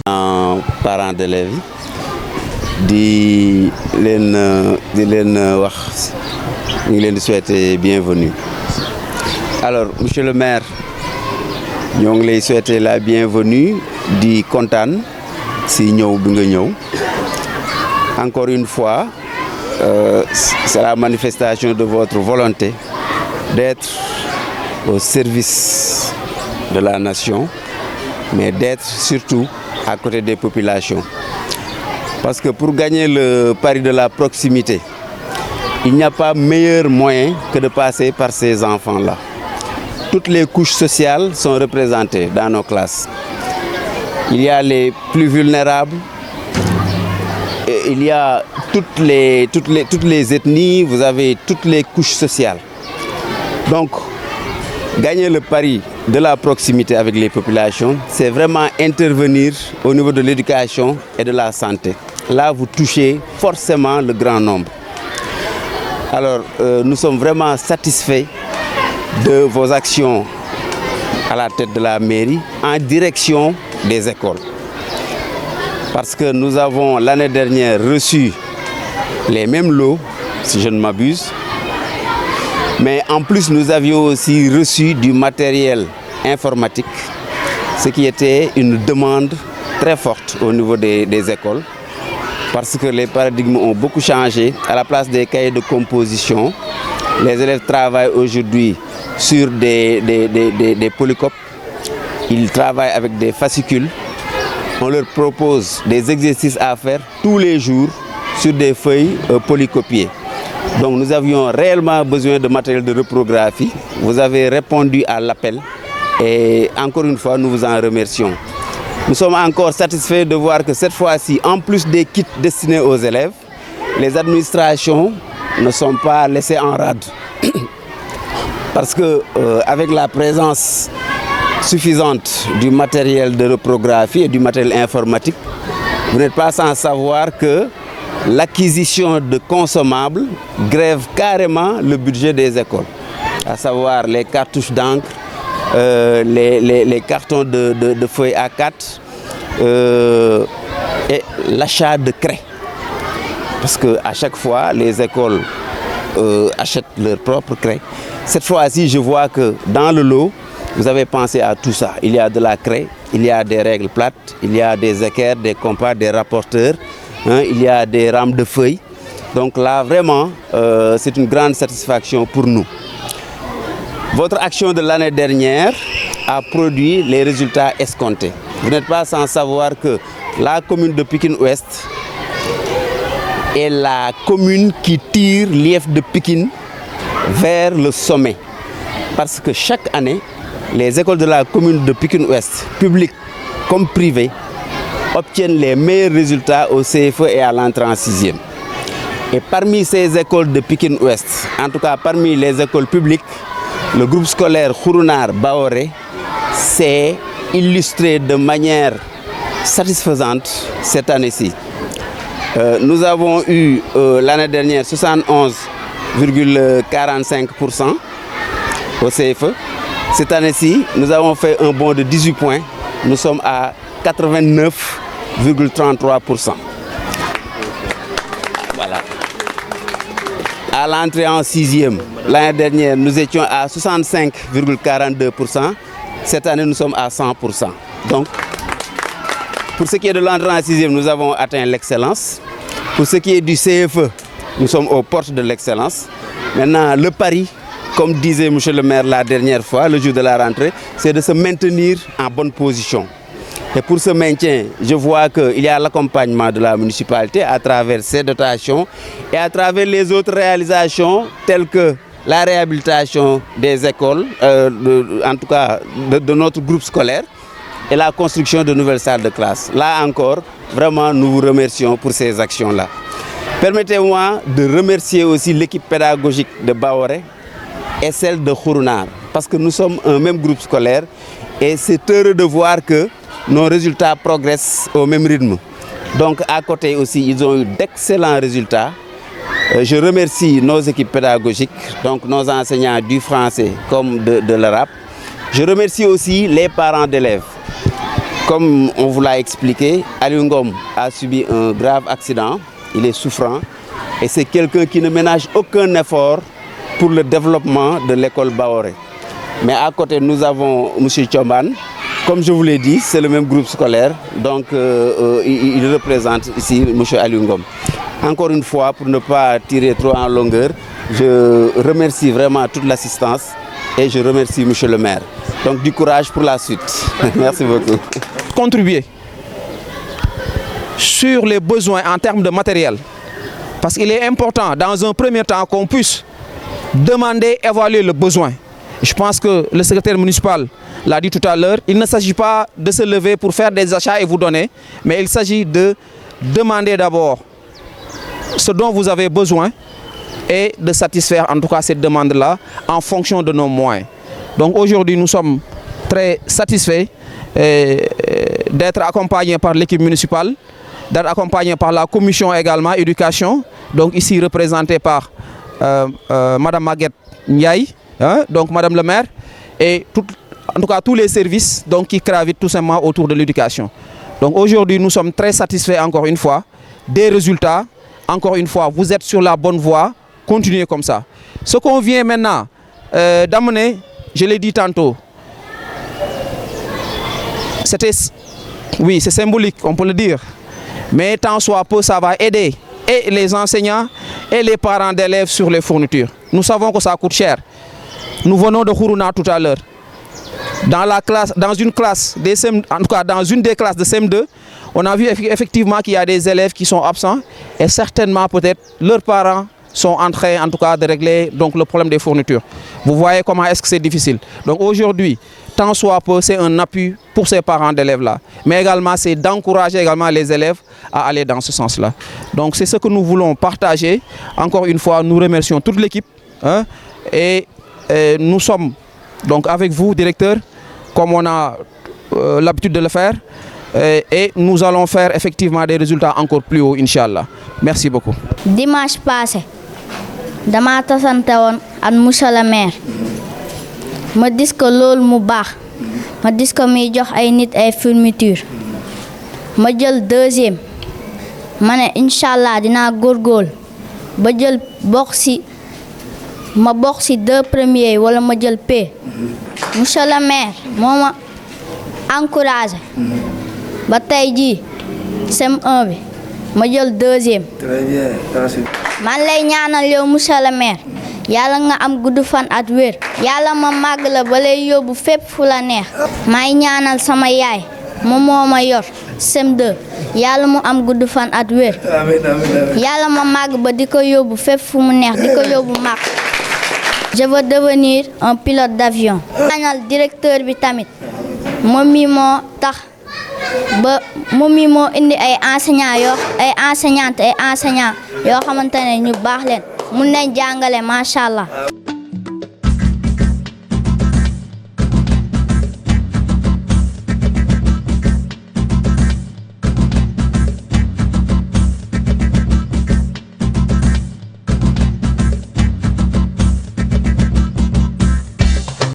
parents d'élèves di leen wax ñu ngi leen di souhaiter bienvenue. Alors monsieur le maire ñoo ngi lay souhaiter la bienvenue di kontaan si ñëw bi nga ñëw encore une fois c'est la manifestation de votre volonté d'être au service de la nation, mais d'être surtout à côté des populations. Parce que pour gagner le pari de la proximité, il n'y a pas meilleur moyen que de passer par ces enfants-là. Toutes les couches sociales sont représentées dans nos classes. Il y a les plus vulnérables, et il y a toutes les ethnies, vous avez toutes les couches sociales. Donc, gagner le pari de la proximité avec les populations, c'est vraiment intervenir au niveau de l'éducation et de la santé. Là, vous touchez forcément le grand nombre. Alors, nous sommes vraiment satisfaits de vos actions à la tête de la mairie en direction des écoles. Parce que nous avons l'année dernière reçu les mêmes lots, si je ne m'abuse. Mais en plus, nous avions aussi reçu du matériel informatique, ce qui était une demande très forte au niveau des écoles, parce que les paradigmes ont beaucoup changé. À la place des cahiers de composition, les élèves travaillent aujourd'hui sur des polycopes. Ils travaillent avec des fascicules. On leur propose des exercices à faire tous les jours sur des feuilles polycopiées. Donc nous avions réellement besoin de matériel de reprographie. Vous avez répondu à l'appel et encore une fois, nous vous en remercions. Nous sommes encore satisfaits de voir que cette fois-ci, en plus des kits destinés aux élèves, les administrations ne sont pas laissées en rade. Parce que avec la présence suffisante du matériel de reprographie et du matériel informatique, vous n'êtes pas sans savoir que l'acquisition de consommables grève carrément le budget des écoles, à savoir les cartouches d'encre, les cartons de feuilles A4 et l'achat de craie. Parce qu'à chaque fois, les écoles achètent leur propre craie. Cette fois-ci, je vois que dans le lot, vous avez pensé à tout ça. Il y a de la craie, il y a des règles plates, il y a des équerres, des compas, des rapporteurs. Il y a des rames de feuilles. Donc là, vraiment, c'est une grande satisfaction pour nous. Votre action de l'année dernière a produit les résultats escomptés. Vous n'êtes pas sans savoir que la commune de Pikine-Ouest est la commune qui tire l'IEF de Pikine vers le sommet. Parce que chaque année, les écoles de la commune de Pikine-Ouest, publiques comme privées, obtiennent les meilleurs résultats au CFE et à l'entrée en 6e. Et parmi ces écoles de Pikine-Ouest, en tout cas parmi les écoles publiques, le groupe scolaire Khourounar Baoré s'est illustré de manière satisfaisante cette année-ci. Nous avons eu l'année dernière 71,45% au CFE. Cette année-ci, nous avons fait un bond de 18 points. Nous sommes à 89,33%. Voilà. À l'entrée en 6e, l'année dernière, nous étions à 65,42%. Cette année, nous sommes à 100%. Donc, pour ce qui est de l'entrée en 6e, nous avons atteint l'excellence. Pour ce qui est du CFE, nous sommes aux portes de l'excellence. Maintenant, le pari, comme disait monsieur le maire la dernière fois, le jour de la rentrée, c'est de se maintenir en bonne position. Et pour ce maintien, je vois qu'il y a l'accompagnement de la municipalité à travers ses dotations et à travers les autres réalisations telles que la réhabilitation des écoles, en tout cas de notre groupe scolaire, et la construction de nouvelles salles de classe. Là encore, vraiment, nous vous remercions pour ces actions-là. Permettez-moi de remercier aussi l'équipe pédagogique de Baoré et celle de Khourounar, parce que nous sommes un même groupe scolaire et c'est heureux de voir que nos résultats progressent au même rythme. Donc à côté aussi, ils ont eu d'excellents résultats. Je remercie nos équipes pédagogiques, donc nos enseignants du français comme de l'arabe. Je remercie aussi les parents d'élèves. Comme on vous l'a expliqué, Aliou Ngom a subi un grave accident, il est souffrant et c'est quelqu'un qui ne ménage aucun effort pour le développement de l'école Baoré. Mais à côté, nous avons M. Tchomban. Comme je vous l'ai dit, c'est le même groupe scolaire, donc il représente ici M. Aliou Ngom. Encore une fois, pour ne pas tirer trop en longueur, je remercie vraiment toute l'assistance et je remercie M. le maire. Donc du courage pour la suite. Merci beaucoup. Contribuer sur les besoins en termes de matériel. Parce qu'il est important, dans un premier temps, qu'on puisse demander, évaluer le besoin. Je pense que le secrétaire municipal l'a dit tout à l'heure, il ne s'agit pas de se lever pour faire des achats et vous donner, mais il s'agit de demander d'abord ce dont vous avez besoin et de satisfaire en tout cas cette demande-là en fonction de nos moyens. Donc aujourd'hui, nous sommes très satisfaits d'être accompagnés par l'équipe municipale, d'être accompagnés par la commission également, éducation, donc ici représentée par Madame Maguette Ndiaye, donc Madame le maire, et en tout cas tous les services donc, qui gravitent tout simplement autour de l'éducation. Donc aujourd'hui, nous sommes très satisfaits encore une fois des résultats. Encore une fois, vous êtes sur la bonne voie, continuez comme ça. Ce qu'on vient maintenant d'amener, je l'ai dit tantôt, oui, c'est symbolique, on peut le dire, mais tant soit peu, ça va aider et les enseignants et les parents d'élèves sur les fournitures. Nous savons que ça coûte cher. Nous venons de Khourouna tout à l'heure. Dans une classe, en tout cas dans une des classes de CM2, on a vu effectivement qu'il y a des élèves qui sont absents et certainement peut-être leurs parents sont en train en tout cas de régler donc, le problème des fournitures. Vous voyez comment est-ce que c'est difficile. Donc aujourd'hui, tant soit peu, c'est un appui pour ces parents d'élèves-là. Mais également, c'est d'encourager également les élèves à aller dans ce sens-là. Donc c'est ce que nous voulons partager. Encore une fois, nous remercions toute l'équipe. Et nous sommes donc avec vous, directeur, comme on a l'habitude de le faire. Et nous allons faire effectivement des résultats encore plus hauts, Inch'Allah. Merci beaucoup. Dimanche passé, dama tasante woon ak monsieur le maire ma dis ko loolu mu baax ma dis ko muy jox ay nit ay fourniture ma jël deuxième ma ne Inch'Allah dinaa góorgóorlu ba jël bokk si deux premiers wala ma jël P. Monsieur le maire moo ma encouragé ba tey jii CM1 bi ma jël deuxième. Très bien, merci. Man lay ñaanal yow monsieur le maire yàlla nga am gudd fan at wér yàlla ma màgg la ba lay yóbbu fépp fu la neex may ñaanal sama yaay moom moo ma yor CM2 yàlla mu am gudd fan at wér yàlla ma màgg ba di ko yóbbu fépp fu mu neex di ko yóbbu màgg. Je veux devenir un pilote d'avion. ñaanal directeur bi tamit moom mi moo tax ba moom mi moo indi ay enseignantes et enseignants yoo xamante ne ñu baax leen mun nañ jàngale macha allah.